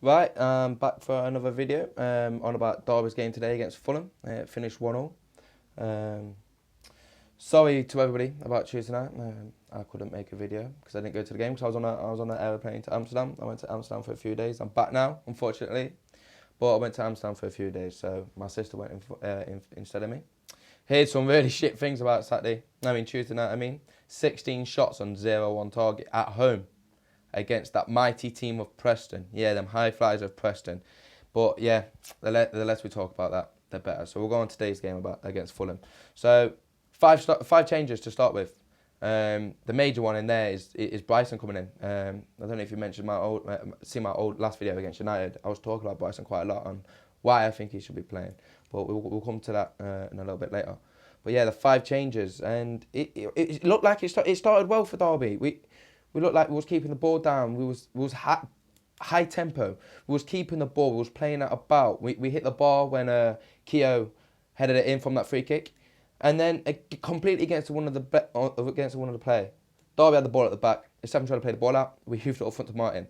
Right, back for another video on about Derby's game today against Fulham. It finished 1-0. Um, sorry to everybody about Tuesday night. I couldn't make a video because I didn't go to the game because I was on an aeroplane to Amsterdam. I went to Amsterdam for a few days. I'm back now, unfortunately, but I went to Amsterdam for a few days, so my sister went instead of me. Heard some really shit things about Tuesday night. 16 shots on 0 on target at home against that mighty team of Preston. Yeah, them high flyers of Preston. But yeah, the less we talk about that, the better. So we'll go on today's game against Fulham. So five changes to start with. The major one in there is Bryson coming in. I don't know if you mentioned my old last video against United. I was talking about Bryson quite a lot on why I think he should be playing. But we'll come to that in a little bit later. But yeah, the 5 changes, and it looked like it started well for Derby. We looked like we was keeping the ball down. We was high tempo. We was keeping the ball. We was playing it about. We hit the bar when Keogh headed it in from that free kick, and then completely against one of the play. Derby had the ball at the back. Instead of trying to play the ball out, we hoofed it up front to Martin.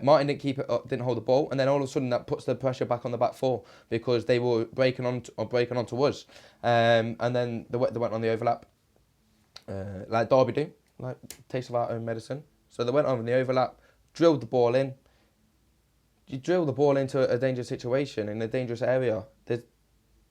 Martin didn't keep it up, didn't hold the ball, and then all of a sudden that puts the pressure back on the back four because they were breaking onto us, and then they went on the overlap, like Derby do. Like taste of our own medicine. So they went on in the overlap, drilled the ball in. You drill the ball into a dangerous situation in a dangerous area,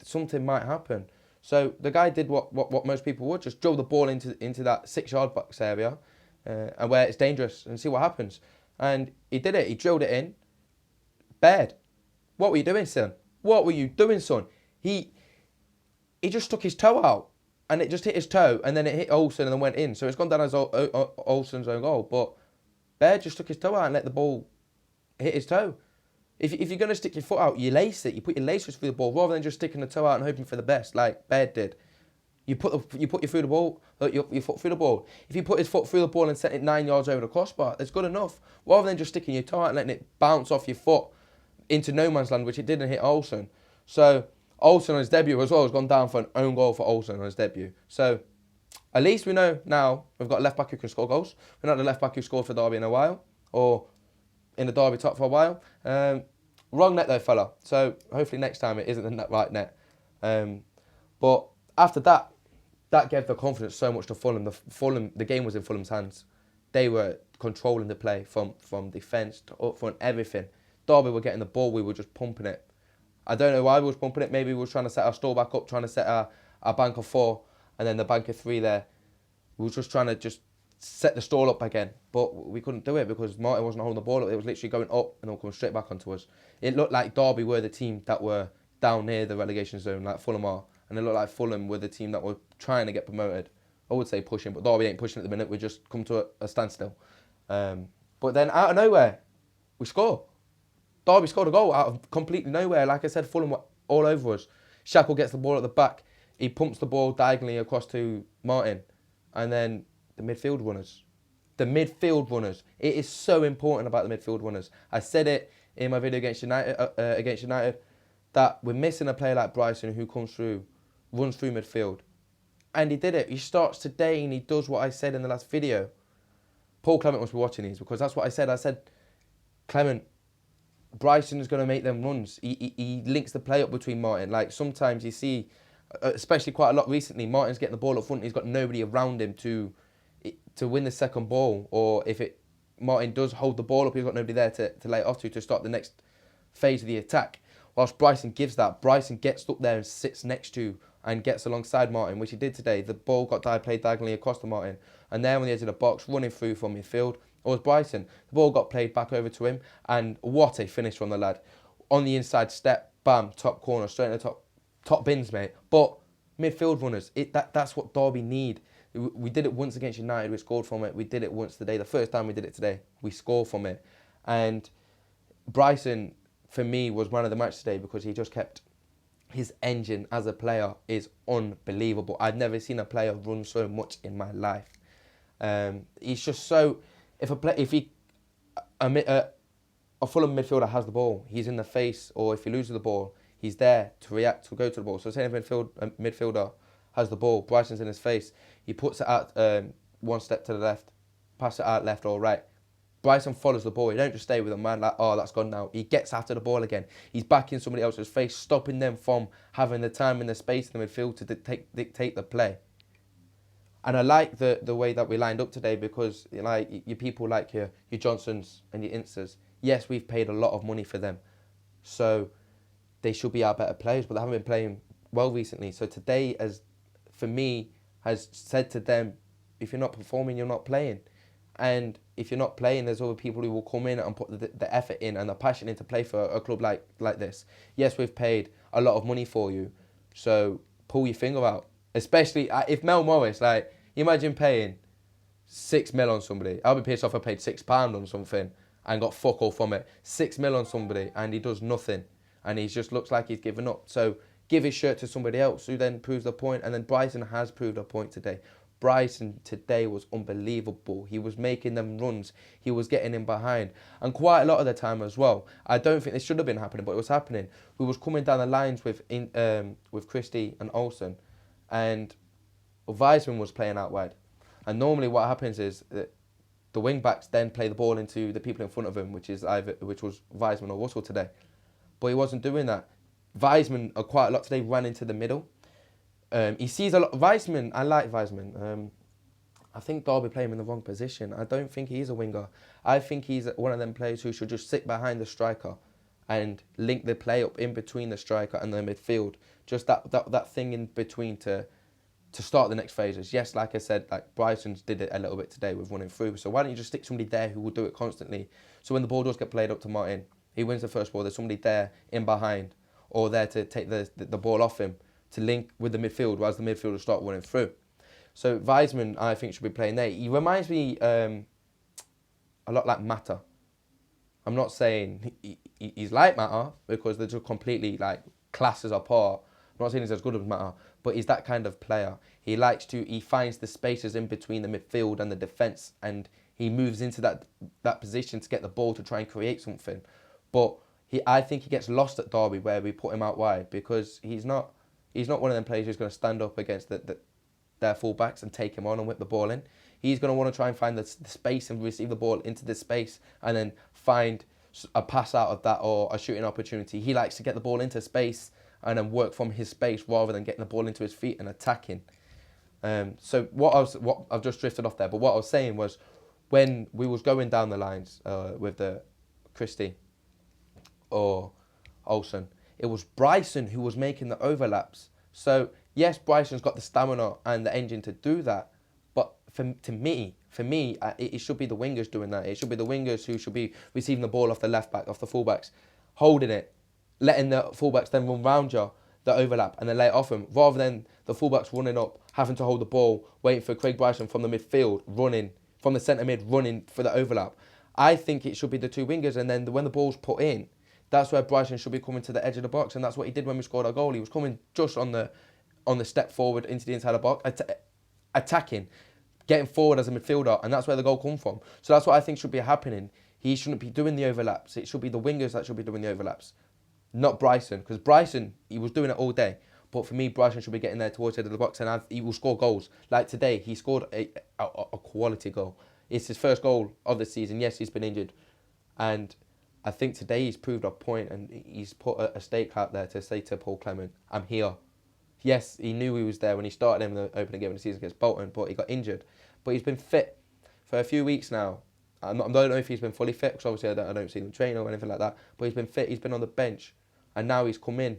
something might happen. So the guy did what most people would, just drill the ball into that 6-yard box area, and where it's dangerous, and see what happens. And he did it. He drilled it in. Baird, what were you doing, son? What were you doing, son? He just stuck his toe out. And it just hit his toe, and then it hit Olsen and then went in. So it's gone down as Olsen's own goal. But Baird just took his toe out and let the ball hit his toe. If you're going to stick your foot out, you lace it. You put your laces through the ball rather than just sticking the toe out and hoping for the best, like Baird did. You put your foot through the ball. Your foot through the ball. If you put his foot through the ball and set it 9 yards over the crossbar, that's good enough. Rather than just sticking your toe out and letting it bounce off your foot into no man's land, which it didn't hit Olsen. So Olsen on his debut as well has gone down for an own goal for Olsen on his debut. So at least we know now we've got a left back who can score goals. We're not the left back who scored for Derby in a while, or in the Derby top for a while. Wrong net though, fella. So hopefully next time it isn't the right net. But after that gave the confidence so much to Fulham. The game was in Fulham's hands. They were controlling the play from defence to up front, everything. Derby were getting the ball, we were just pumping it. I don't know why we was pumping it. Maybe we was trying to set our stall back up, trying to set our bank of 4, and then the bank of 3 there. We was just trying to just set the stall up again. But we couldn't do it because Martin wasn't holding the ball up. It was literally going up and then coming straight back onto us. It looked like Derby were the team that were down near the relegation zone, like Fulham are. And it looked like Fulham were the team that were trying to get promoted. I would say pushing, but Derby ain't pushing at the minute. We just come to a standstill. But then out of nowhere, we score. Derby scored a goal out of completely nowhere. Like I said, Fulham were all over us. Shackle gets the ball at the back. He pumps the ball diagonally across to Martin. And then the midfield runners. The midfield runners. It is so important about the midfield runners. I said it in my video against United, that we're missing a player like Bryson who comes through, runs through midfield. And he did it. He starts today and he does what I said in the last video. Paul Clement must be watching these because that's what I said. I said, Clement, Bryson is going to make them runs. He links the play up between Martin. Like sometimes you see, especially quite a lot recently, Martin's getting the ball up front. He's got nobody around him to win the second ball. Or if Martin does hold the ball up, he's got nobody there to lay it off to start the next phase of the attack. Whilst Bryson gives that, Bryson gets up there and sits next to and gets alongside Martin, which he did today. The ball got played diagonally across to Martin. And there on the edge of the box, running through from midfield, it was Bryson. The ball got played back over to him, and what a finish from the lad. On the inside step, bam, top corner, straight in the top bins, mate. But midfield runners, that's what Derby need. We did it once against United, we scored from it. We did it once today. The first time we did it today, we scored from it. And Bryson, for me, was man of the match today because he just kept... His engine as a player is unbelievable. I've never seen a player run so much in my life. He's just so... If a Fulham midfielder has the ball, he's in the face, or if he loses the ball, he's there to react, to go to the ball. So say if a midfielder has the ball, Bryson's in his face, he puts it out one step to the left, pass it out left or right. Bryson follows the ball. He don't just stay with a man like, oh, that's gone now. He gets after the ball again. He's back in somebody else's face, stopping them from having the time and the space in the midfield to dictate the play. And I like the way that we lined up today because like your people like your Johnsons and your Instas, yes, we've paid a lot of money for them. So they should be our better players, but they haven't been playing well recently. So today, for me, has said to them, if you're not performing, you're not playing. And if you're not playing, there's other people who will come in and put the effort in and the passion in to play for a club like this. Yes, we've paid a lot of money for you, so pull your finger out. Especially if Mel Morris, like, imagine paying 6 mil on somebody. I'll be pissed off if I paid £6 on something and got fuck all from it. 6 mil on somebody and he does nothing. And he just looks like he's given up. So give his shirt to somebody else who then proves the point. And then Bryson has proved a point today. Bryson today was unbelievable. He was making them runs. He was getting in behind. And quite a lot of the time as well, I don't think this should have been happening, but it was happening. We was coming down the lines with Christie and Olsen. And Wiseman was playing out wide. And normally what happens is that the wing backs then play the ball into the people in front of him, which was Wiseman or Russell today. But he wasn't doing that. Wiseman quite a lot today ran into the middle. He sees a lot. Wiseman, I like Wiseman. I think Derby play him in the wrong position. I don't think he's a winger. I think he's one of them players who should just sit behind the striker and link the play up in between the striker and the midfield. Just that thing in between to start the next phases. Yes, like I said, like Bryson's did it a little bit today with running through. So why don't you just stick somebody there who will do it constantly? So when the ball does get played up to Martin, he wins the first ball, there's somebody there in behind or there to take the ball off him to link with the midfield whilst the midfielders start running through. So Wiseman, I think, should be playing there. He reminds me a lot like Mata. I'm not saying he's like Mata because they're just completely like classes apart. I'm not saying he's as good as Mata, but he's that kind of player. He finds the spaces in between the midfield and the defence, and he moves into that position to get the ball to try and create something. But I think he gets lost at Derby where we put him out wide because he's not one of them players who's going to stand up against their fullbacks and take him on and whip the ball in. He's going to want to try and find the space and receive the ball into the space and then find a pass out of that or a shooting opportunity. He likes to get the ball into space and then work from his space rather than getting the ball into his feet and attacking. So what I've just drifted off there, but what I was saying was when we was going down the lines with the Christie or Olsen, it was Bryson who was making the overlaps. So yes, Bryson's got the stamina and the engine to do that, but for me, it should be the wingers doing that. It should be the wingers who should be receiving the ball off the left back, off the fullbacks, holding it, letting the fullbacks then run round you, the overlap, and then lay it off them, rather than the fullbacks running up, having to hold the ball, waiting for Craig Bryson from the midfield, running, from the centre mid, running for the overlap. I think it should be the two wingers, and then when the ball's put in, that's where Bryson should be coming to the edge of the box, and that's what he did when we scored our goal. He was coming just on the step forward into the inside of the box, attacking, getting forward as a midfielder, and that's where the goal come from. So that's what I think should be happening. He shouldn't be doing the overlaps. It should be the wingers that should be doing the overlaps, not Bryson, because Bryson, he was doing it all day. But for me, Bryson should be getting there towards the edge of the box, and he will score goals. Like today, he scored a quality goal. It's his first goal of the season. Yes, he's been injured, and I think today he's proved a point, and he's put a stake out there to say to Paul Clement, I'm here. Yes, he knew he was there when he started him in the opening game of the season against Bolton, but he got injured. But he's been fit for a few weeks now. I don't know if he's been fully fit, because obviously I don't see him train or anything like that, but he's been fit, he's been on the bench, and now he's come in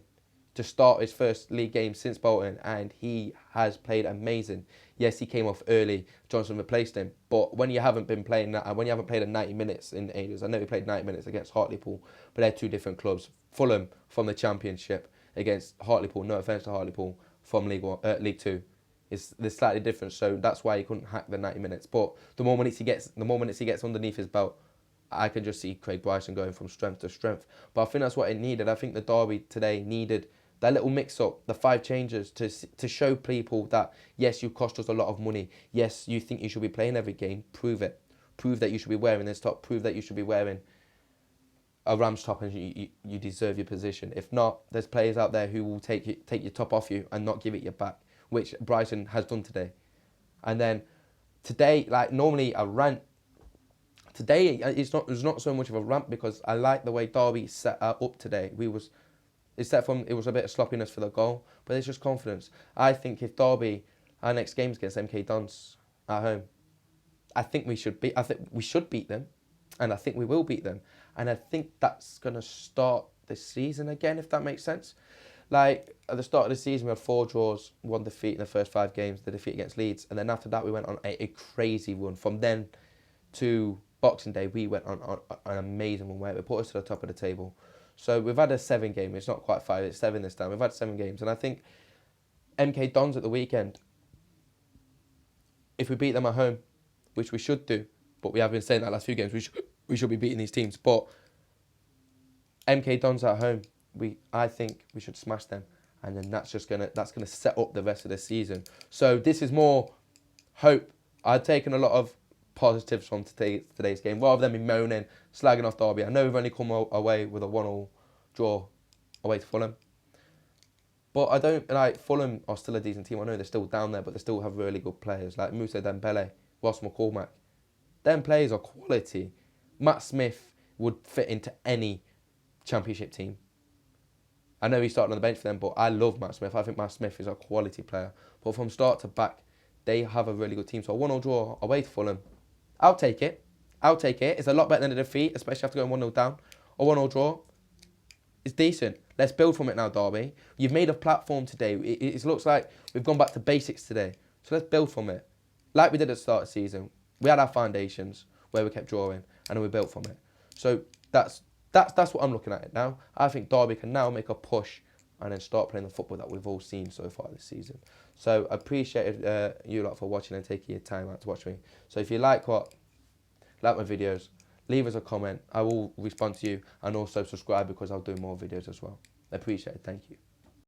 to start his first league game since Bolton, and he has played amazing. Yes, he came off early, Johnson replaced him, but when you haven't been playing that, and when you haven't played 90 minutes in ages, I know he played 90 minutes against Hartlepool, but they're two different clubs. Fulham from the Championship against Hartlepool, no offence to Hartlepool, from League 2. They're slightly different, so that's why he couldn't hack the 90 minutes. But the more minutes he gets underneath his belt, I can just see Craig Bryson going from strength to strength. But I think that's what it needed. I think the Derby today needed that little mix-up, the 5 changes, to show people that, yes, you cost us a lot of money. Yes, you think you should be playing every game. Prove it. Prove that you should be wearing this top. Prove that you should be wearing a Rams top and you deserve your position. If not, there's players out there who will take your top off you and not give it you back, which Bryson has done today. And then today, like normally I rant Today, it's not so much of a rant because I like the way Derby set up today. Except from it was a bit of sloppiness for the goal, but it's just confidence. I think if Derby, our next game's against MK Dons at home, I think we should beat them, and I think we will beat them, and I think that's gonna start this season again, if that makes sense. Like at the start of the season, we had 4 draws, 1 defeat in the first 5 games, the defeat against Leeds, and then after that we went on a crazy run. From then to Boxing Day, we went on an amazing one where it put us to the top of the table. So we've had a 7 game. It's not quite 5, it's 7 this time. We've had 7 games, and I think MK Dons at the weekend, if we beat them at home, which we should do, but we have been saying that last few games, we should be beating these teams. But MK Dons at home, I think we should smash them, and then that's gonna set up the rest of the season. So this is more hope. I've taken a lot of positives from today's game, rather than me moaning, slagging off Derby. I know we've only come away with a 1-1 draw away to Fulham, but I don't like Fulham are still a decent team. I know they're still down there, but they still have really good players like Moussa Dembele, Ross McCormack. Them players are quality. Matt Smith would fit into any Championship team. I know he's starting on the bench for them, but I love Matt Smith. I think Matt Smith is a quality player. But from start to back, they have a really good team. So a 1-0 draw away to Fulham, I'll take it. It's a lot better than a defeat, especially after going 1-0 down. A 1-0 draw is decent. Let's build from it now, Derby. You've made a platform today. It looks like we've gone back to basics today. So let's build from it. Like we did at the start of the season. We had our foundations where we kept drawing, and then we built from it. So that's what I'm looking at it now. I think Derby can now make a push and then start playing the football that we've all seen so far this season. So I appreciate you lot for watching and taking your time out to watch me. So if you like my videos, leave us a comment. I will respond to you, and also subscribe because I'll do more videos as well. I appreciate it. Thank you.